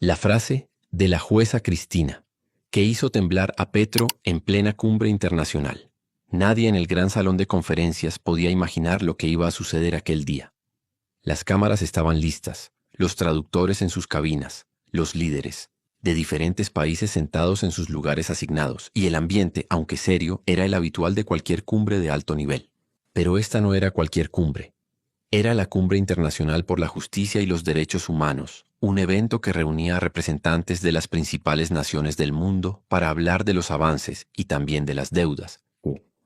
La frase de la jueza Cristina, que hizo temblar a Petro en plena cumbre internacional. Nadie en el gran salón de conferencias podía imaginar lo que iba a suceder aquel día. Las cámaras estaban listas, los traductores en sus cabinas, los líderes de diferentes países sentados en sus lugares asignados, y el ambiente, aunque serio, era el habitual de cualquier cumbre de alto nivel. Pero esta no era cualquier cumbre. Era la Cumbre Internacional por la Justicia y los Derechos Humanos, un evento que reunía a representantes de las principales naciones del mundo para hablar de los avances y también de las deudas.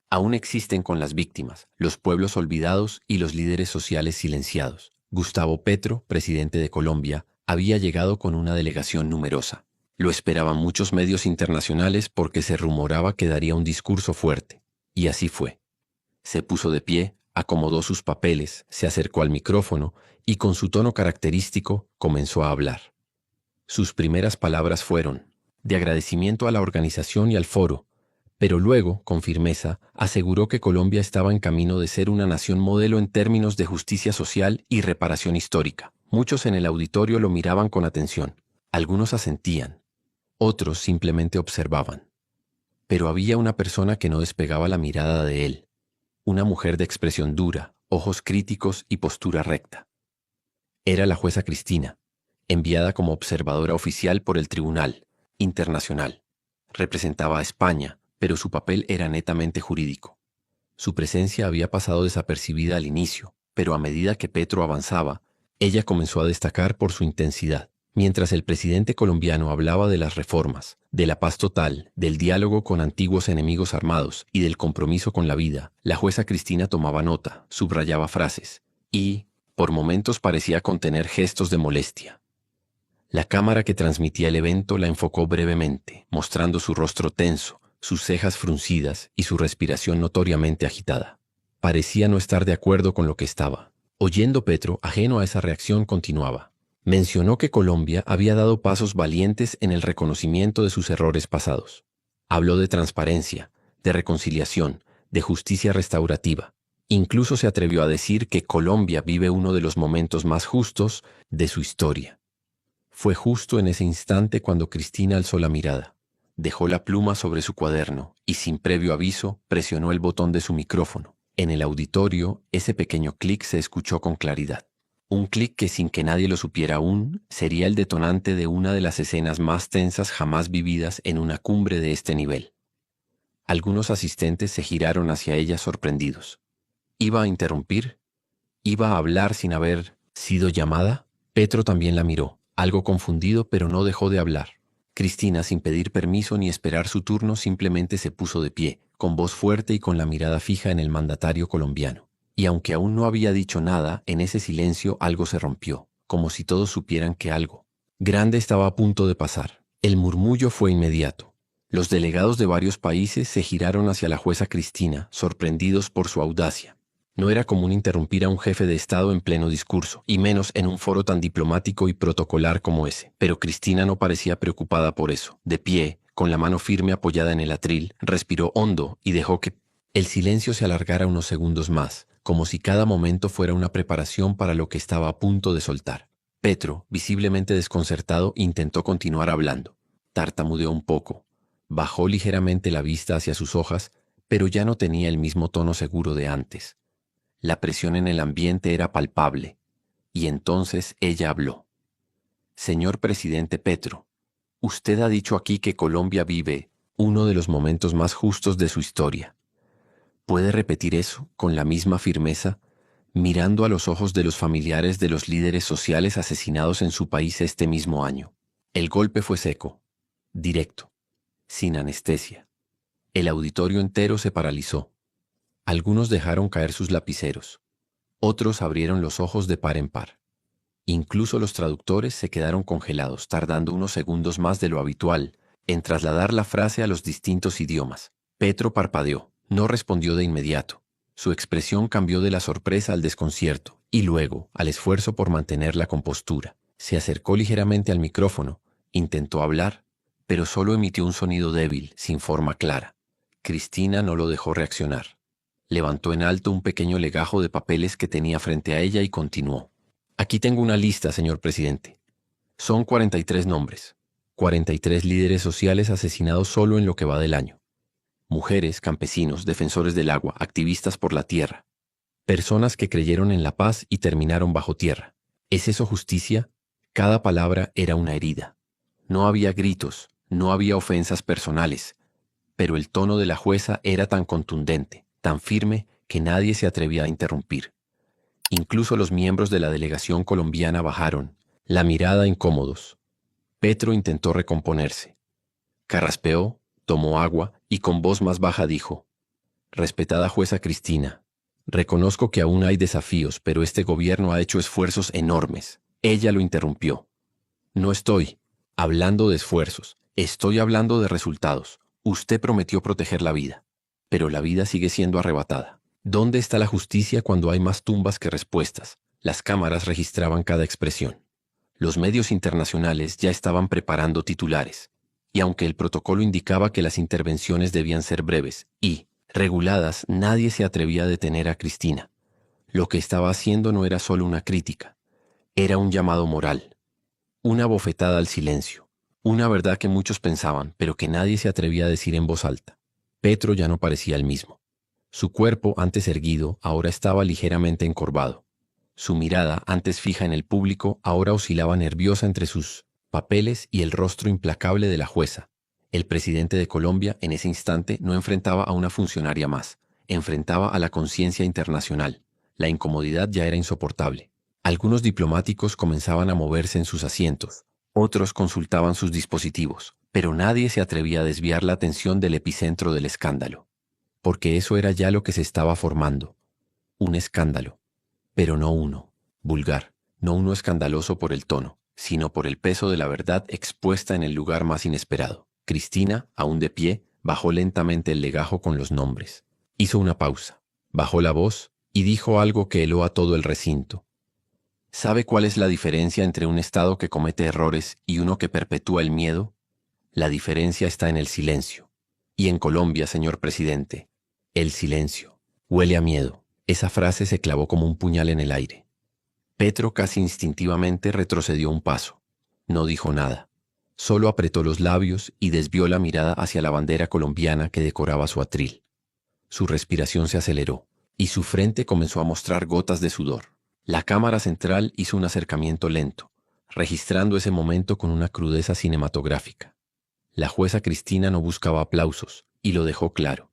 Aún existen con las víctimas, los pueblos olvidados y los líderes sociales silenciados. Gustavo Petro, presidente de Colombia, había llegado con una delegación numerosa. Lo esperaban muchos medios internacionales porque se rumoraba que daría un discurso fuerte. Y así fue. Se puso de pie, acomodó sus papeles, se acercó al micrófono y con su tono característico comenzó a hablar. Sus primeras palabras fueron de agradecimiento a la organización y al foro, pero luego, con firmeza, aseguró que Colombia estaba en camino de ser una nación modelo en términos de justicia social y reparación histórica. Muchos en el auditorio lo miraban con atención. Algunos asentían, otros simplemente observaban. Pero había una persona que no despegaba la mirada de él. Una mujer de expresión dura, ojos críticos y postura recta. Era la jueza Cristina, enviada como observadora oficial por el Tribunal Internacional. Representaba a España, pero su papel era netamente jurídico. Su presencia había pasado desapercibida al inicio, pero a medida que Petro avanzaba, ella comenzó a destacar por su intensidad. Mientras el presidente colombiano hablaba de las reformas, de la paz total, del diálogo con antiguos enemigos armados y del compromiso con la vida, la jueza Cristina tomaba nota, subrayaba frases y, por momentos, parecía contener gestos de molestia. La cámara que transmitía el evento la enfocó brevemente, mostrando su rostro tenso, sus cejas fruncidas y su respiración notoriamente agitada. Parecía no estar de acuerdo con lo que estaba. Oyendo Petro, ajeno a esa reacción, continuaba. Mencionó que Colombia había dado pasos valientes en el reconocimiento de sus errores pasados. Habló de transparencia, de reconciliación, de justicia restaurativa. Incluso se atrevió a decir que Colombia vive uno de los momentos más justos de su historia. Fue justo en ese instante cuando Cristina alzó la mirada, dejó la pluma sobre su cuaderno y sin previo aviso presionó el botón de su micrófono. En el auditorio, ese pequeño clic se escuchó con claridad. Un clic que sin que nadie lo supiera aún, sería el detonante de una de las escenas más tensas jamás vividas en una cumbre de este nivel. Algunos asistentes se giraron hacia ella sorprendidos. ¿Iba a interrumpir? ¿Iba a hablar sin haber sido llamada? Petro también la miró, algo confundido, pero no dejó de hablar. Cristina, sin pedir permiso ni esperar su turno, simplemente se puso de pie, con voz fuerte y con la mirada fija en el mandatario colombiano. Y aunque aún no había dicho nada, en ese silencio algo se rompió, como si todos supieran que algo grande estaba a punto de pasar. El murmullo fue inmediato. Los delegados de varios países se giraron hacia la jueza Cristina, sorprendidos por su audacia. No era común interrumpir a un jefe de Estado en pleno discurso, y menos en un foro tan diplomático y protocolar como ese. Pero Cristina no parecía preocupada por eso. De pie, con la mano firme apoyada en el atril, respiró hondo y dejó que el silencio se alargara unos segundos más, como si cada momento fuera una preparación para lo que estaba a punto de soltar. Petro, visiblemente desconcertado, intentó continuar hablando. Tartamudeó un poco, bajó ligeramente la vista hacia sus hojas, pero ya no tenía el mismo tono seguro de antes. La presión en el ambiente era palpable, y entonces ella habló. Señor presidente Petro, usted ha dicho aquí que Colombia vive uno de los momentos más justos de su historia. ¿Puede repetir eso con la misma firmeza, mirando a los ojos de los familiares de los líderes sociales asesinados en su país este mismo año? El golpe fue seco, directo, sin anestesia. El auditorio entero se paralizó. Algunos dejaron caer sus lapiceros. Otros abrieron los ojos de par en par. Incluso los traductores se quedaron congelados, tardando unos segundos más de lo habitual en trasladar la frase a los distintos idiomas. Petro parpadeó. No respondió de inmediato. Su expresión cambió de la sorpresa al desconcierto y luego al esfuerzo por mantener la compostura. Se acercó ligeramente al micrófono, intentó hablar, pero solo emitió un sonido débil, sin forma clara. Cristina no lo dejó reaccionar. Levantó en alto un pequeño legajo de papeles que tenía frente a ella y continuó. Aquí tengo una lista, señor presidente. Son 43 nombres. 43 líderes sociales asesinados solo en lo que va del año. Mujeres, campesinos, defensores del agua, activistas por la tierra. Personas que creyeron en la paz y terminaron bajo tierra. ¿Es eso justicia? Cada palabra era una herida. No había gritos, no había ofensas personales, pero el tono de la jueza era tan contundente, tan firme, que nadie se atrevía a interrumpir. Incluso los miembros de la delegación colombiana bajaron, la mirada incómodos. Petro intentó recomponerse. Carraspeó, tomó agua y con voz más baja dijo: «Respetada jueza Cristina, reconozco que aún hay desafíos, pero este gobierno ha hecho esfuerzos enormes». Ella lo interrumpió. «No estoy hablando de esfuerzos, estoy hablando de resultados. Usted prometió proteger la vida, pero la vida sigue siendo arrebatada. ¿Dónde está la justicia cuando hay más tumbas que respuestas?». Las cámaras registraban cada expresión. Los medios internacionales ya estaban preparando titulares, y aunque el protocolo indicaba que las intervenciones debían ser breves y reguladas, nadie se atrevía a detener a Cristina. Lo que estaba haciendo no era solo una crítica, era un llamado moral, una bofetada al silencio, una verdad que muchos pensaban, pero que nadie se atrevía a decir en voz alta. Petro ya no parecía el mismo. Su cuerpo, antes erguido, ahora estaba ligeramente encorvado. Su mirada, antes fija en el público, ahora oscilaba nerviosa entre sus papeles y el rostro implacable de la jueza. El presidente de Colombia, en ese instante, no enfrentaba a una funcionaria más, enfrentaba a la conciencia internacional. La incomodidad ya era insoportable. Algunos diplomáticos comenzaban a moverse en sus asientos, otros consultaban sus dispositivos, pero nadie se atrevía a desviar la atención del epicentro del escándalo. Porque eso era ya lo que se estaba formando. Un escándalo. Pero no uno vulgar, no uno escandaloso por el tono, sino por el peso de la verdad expuesta en el lugar más inesperado. Cristina, aún de pie, bajó lentamente el legajo con los nombres. Hizo una pausa, bajó la voz y dijo algo que heló a todo el recinto. ¿Sabe cuál es la diferencia entre un Estado que comete errores y uno que perpetúa el miedo? La diferencia está en el silencio. Y en Colombia, señor presidente, el silencio huele a miedo. Esa frase se clavó como un puñal en el aire. Petro casi instintivamente retrocedió un paso. No dijo nada. Solo apretó los labios y desvió la mirada hacia la bandera colombiana que decoraba su atril. Su respiración se aceleró y su frente comenzó a mostrar gotas de sudor. La cámara central hizo un acercamiento lento, registrando ese momento con una crudeza cinematográfica. La jueza Cristina no buscaba aplausos y lo dejó claro.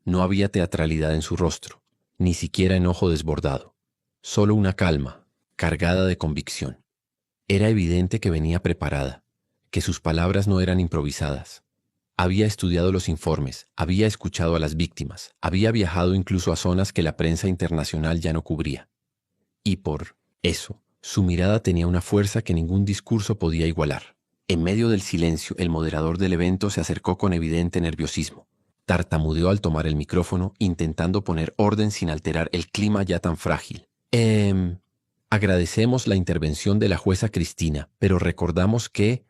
No había teatralidad en su rostro, ni siquiera enojo desbordado, solo una calma, cargada de convicción. Era evidente que venía preparada, que sus palabras no eran improvisadas. Había estudiado los informes, había escuchado a las víctimas, había viajado incluso a zonas que la prensa internacional ya no cubría. Y por eso, su mirada tenía una fuerza que ningún discurso podía igualar. En medio del silencio, el moderador del evento se acercó con evidente nerviosismo. Tartamudeó al tomar el micrófono, intentando poner orden sin alterar el clima ya tan frágil. Agradecemos la intervención de la jueza Cristina, pero recordamos que,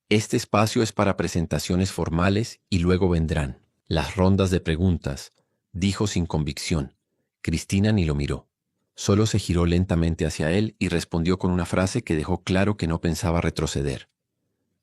este espacio es para presentaciones formales y luego vendrán las rondas de preguntas, dijo sin convicción. Cristina ni lo miró. Solo se giró lentamente hacia él y respondió con una frase que dejó claro que no pensaba retroceder.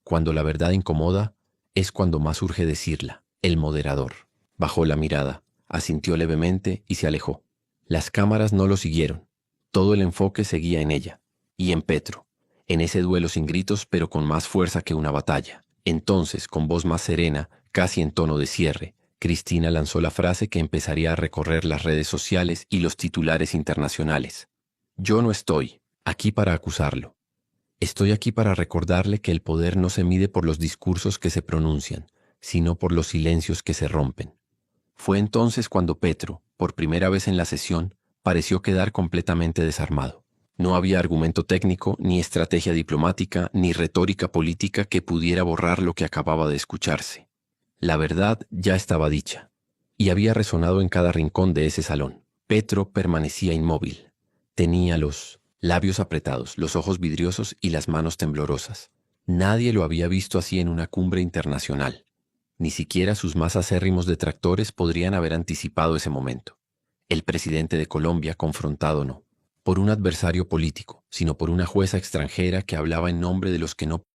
Cuando la verdad incomoda, es cuando más urge decirla. El moderador bajó la mirada, asintió levemente y se alejó. Las cámaras no lo siguieron. Todo el enfoque seguía en ella y en Petro, en ese duelo sin gritos pero con más fuerza que una batalla. Entonces, con voz más serena, casi en tono de cierre, Cristina lanzó la frase que empezaría a recorrer las redes sociales y los titulares internacionales. Yo no estoy aquí para acusarlo. Estoy aquí para recordarle que el poder no se mide por los discursos que se pronuncian, sino por los silencios que se rompen. Fue entonces cuando Petro, por primera vez en la sesión, pareció quedar completamente desarmado. No había argumento técnico, ni estrategia diplomática, ni retórica política que pudiera borrar lo que acababa de escucharse. La verdad ya estaba dicha, y había resonado en cada rincón de ese salón. Petro permanecía inmóvil. Tenía los labios apretados, los ojos vidriosos y las manos temblorosas. Nadie lo había visto así en una cumbre internacional. Ni siquiera sus más acérrimos detractores podrían haber anticipado ese momento. El presidente de Colombia confrontado no. por un adversario político, sino por una jueza extranjera que hablaba en nombre de los que no